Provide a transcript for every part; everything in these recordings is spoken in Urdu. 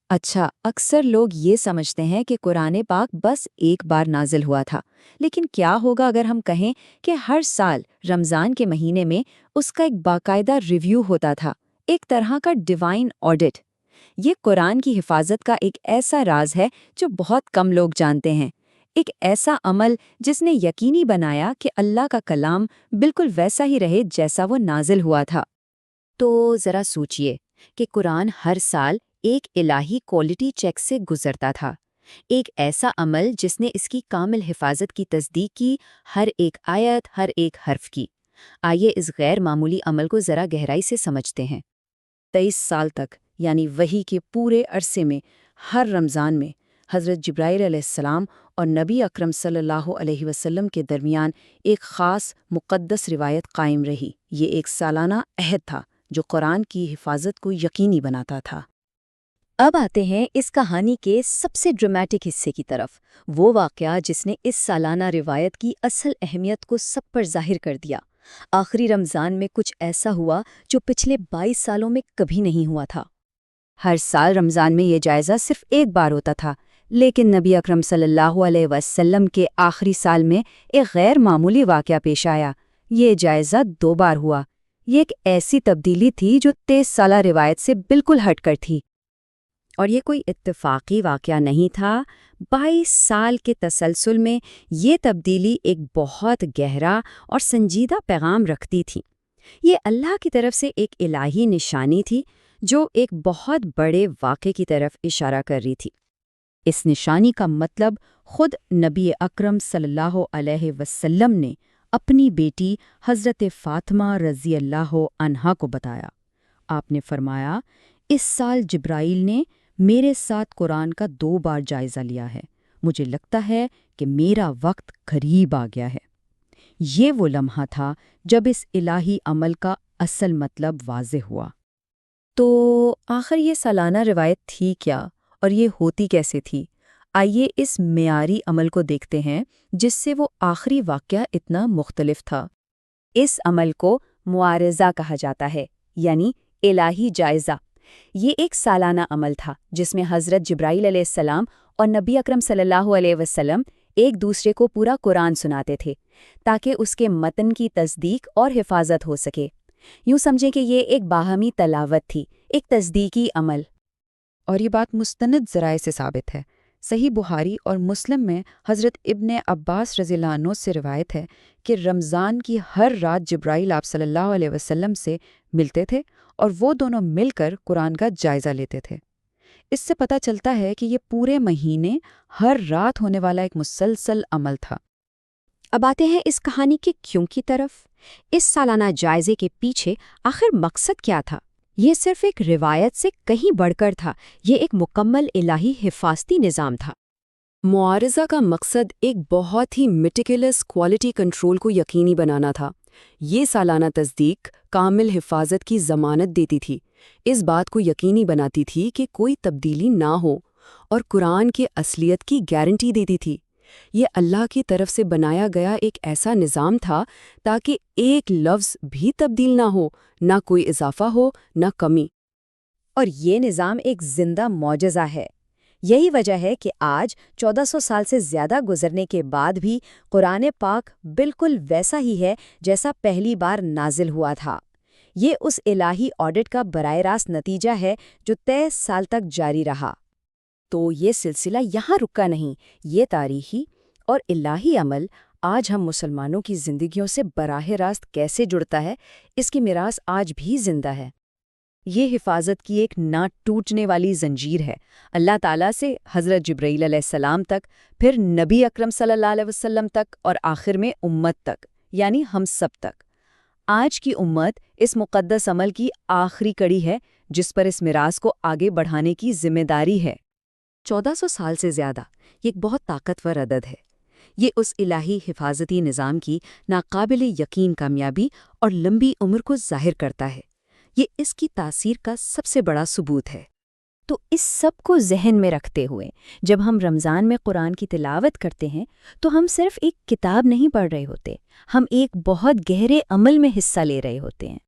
اچھا، اکثر لوگ یہ سمجھتے ہیں کہ قرآن پاک بس ایک بار نازل ہوا تھا، لیکن کیا ہوگا اگر ہم کہیں کہ ہر سال رمضان کے مہینے میں اس کا ایک باقاعدہ ریویو ہوتا تھا، ایک طرح کا ڈیوائن آڈٹ؟ یہ قرآن کی حفاظت کا ایک ایسا راز ہے جو بہت کم لوگ جانتے ہیں، ایک ایسا عمل جس نے یقینی بنایا کہ اللہ کا کلام بالکل ویسا ہی رہے جیسا وہ نازل ہوا تھا۔ تو ذرا سوچئے کہ قرآن ہر سال ایک الہی کوالٹی چیک سے گزرتا تھا، ایک ایسا عمل جس نے اس کی کامل حفاظت کی تصدیق کی، ہر ایک آیت، ہر ایک حرف کی۔ آئیے اس غیر معمولی عمل کو ذرا گہرائی سے سمجھتے ہیں۔ 23 سال تک یعنی وحی کے پورے عرصے میں ہر رمضان میں حضرت جبرائیل علیہ السلام اور نبی اکرم صلی اللہ علیہ وسلم کے درمیان ایک خاص مقدس روایت قائم رہی۔ یہ ایک سالانہ عہد تھا جو قرآن کی حفاظت کو یقینی بناتا تھا۔ اب آتے ہیں اس کہانی کے سب سے ڈرامیٹک حصے کی طرف، وہ واقعہ جس نے اس سالانہ روایت کی اصل اہمیت کو سب پر ظاہر کر دیا۔ آخری رمضان میں کچھ ایسا ہوا جو پچھلے 22 سالوں میں کبھی نہیں ہوا تھا۔ ہر سال رمضان میں یہ جائزہ صرف ایک بار ہوتا تھا، لیکن نبی اکرم صلی اللہ علیہ وسلم کے آخری سال میں ایک غیر معمولی واقعہ پیش آیا۔ یہ جائزہ 2 بار ہوا۔ یہ ایک ایسی تبدیلی تھی جو 23 سالہ روایت سے بالکل ہٹ کر تھی۔ اور یہ کوئی اتفاقی واقعہ نہیں تھا، 22 سال کے تسلسل میں یہ تبدیلی ایک بہت گہرا اور سنجیدہ پیغام رکھتی تھی۔ یہ اللہ کی طرف سے ایک الہی نشانی تھی جو ایک بہت بڑے واقعے کی طرف اشارہ کر رہی تھی۔ اس نشانی کا مطلب خود نبی اکرم صلی اللہ علیہ وسلم نے اپنی بیٹی حضرت فاطمہ رضی اللہ عنہا کو بتایا۔ آپ نے فرمایا، اس سال جبرائیل نے میرے ساتھ قرآن کا 2 بار جائزہ لیا ہے، مجھے لگتا ہے کہ میرا وقت قریب آ گیا ہے۔ یہ وہ لمحہ تھا جب اس الہی عمل کا اصل مطلب واضح ہوا۔ تو آخر یہ سالانہ روایت تھی کیا اور یہ ہوتی کیسے تھی؟ آئیے اس معیاری عمل کو دیکھتے ہیں جس سے وہ آخری واقعہ اتنا مختلف تھا۔ اس عمل کو معارضہ کہا جاتا ہے، یعنی الہی جائزہ۔ یہ ایک سالانہ عمل تھا جس میں حضرت جبرائیل علیہ السلام اور نبی اکرم صلی اللہ علیہ وسلم ایک دوسرے کو پورا قرآن سناتے تھے تاکہ اس کے متن کی تصدیق اور حفاظت ہو سکے۔ یوں سمجھیں کہ یہ ایک باہمی تلاوت تھی، ایک تصدیقی عمل۔ اور یہ بات مستند ذرائع سے ثابت ہے۔ صحیح بخاری اور مسلم میں حضرت ابن عباس رضی اللہ عنہ سے روایت ہے کہ رمضان کی ہر رات جبرائیل آپ صلی اللہ علیہ وسلم سے ملتے تھے اور وہ دونوں مل کر قرآن کا جائزہ لیتے تھے۔ اس سے پتہ چلتا ہے کہ یہ پورے مہینے ہر رات ہونے والا ایک مسلسل عمل تھا۔ اب آتے ہیں اس کہانی کے کیوں کی طرف۔ اس سالانہ جائزے کے پیچھے آخر مقصد کیا تھا؟ یہ صرف ایک روایت سے کہیں بڑھ کر تھا، یہ ایک مکمل الہی حفاظتی نظام تھا۔ معارضہ کا مقصد ایک بہت ہی میٹیکولس کوالٹی کنٹرول کو یقینی بنانا تھا۔ یہ سالانہ تصدیق کامل حفاظت کی ضمانت دیتی تھی، اس بات کو یقینی بناتی تھی کہ کوئی تبدیلی نہ ہو، اور قرآن کی اصلیت کی گارنٹی دیتی تھی۔ یہ اللہ کی طرف سے بنایا گیا ایک ایسا نظام تھا تاکہ ایک لفظ بھی تبدیل نہ ہو، نہ کوئی اضافہ ہو، نہ کمی۔ اور یہ نظام ایک زندہ معجزہ ہے۔ یہی وجہ ہے کہ آج 1400 سال سے زیادہ گزرنے کے بعد بھی قرآن پاک بالکل ویسا ہی ہے جیسا پہلی بار نازل ہوا تھا۔ یہ اس الہی آڈٹ کا براہ راست نتیجہ ہے جو 23 سال تک جاری رہا۔ تو یہ سلسلہ یہاں رکا نہیں، یہ تاریخی اور الہی عمل آج ہم مسلمانوں کی زندگیوں سے براہ راست کیسے جڑتا ہے، اس کی میراث آج بھی زندہ ہے۔ یہ حفاظت کی ایک نہ ٹوٹنے والی زنجیر ہے، اللہ تعالیٰ سے حضرت جبرائیل علیہ السلام تک، پھر نبی اکرم صلی اللہ علیہ وسلم تک، اور آخر میں امت تک، یعنی ہم سب تک۔ آج کی امت اس مقدس عمل کی آخری کڑی ہے جس پر اس میراث کو آگے بڑھانے کی ذمہ داری ہے۔ 1400 سال سے زیادہ یہ ایک بہت طاقتور عدد ہے۔ یہ اس الہی حفاظتی نظام کی ناقابل یقین کامیابی اور لمبی عمر کو ظاہر کرتا ہے۔ یہ اس کی تاثیر کا سب سے بڑا ثبوت ہے۔ تو اس سب کو ذہن میں رکھتے ہوئے جب ہم رمضان میں قرآن کی تلاوت کرتے ہیں تو ہم صرف ایک کتاب نہیں پڑھ رہے ہوتے، ہم ایک بہت گہرے عمل میں حصہ لے رہے ہوتے ہیں۔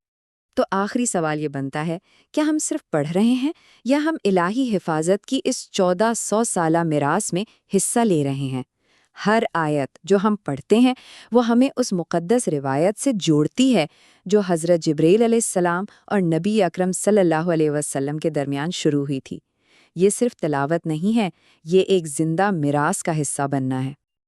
تو آخری سوال یہ بنتا ہے، کیا ہم صرف پڑھ رہے ہیں یا ہم الہی حفاظت کی اس 1400 سالہ میراث میں حصہ لے رہے ہیں؟ ہر آیت جو ہم پڑھتے ہیں وہ ہمیں اس مقدس روایت سے جوڑتی ہے جو حضرت جبریل علیہ السلام اور نبی اکرم صلی اللہ علیہ وسلم کے درمیان شروع ہوئی تھی۔ یہ صرف تلاوت نہیں ہے، یہ ایک زندہ میراث کا حصہ بننا ہے۔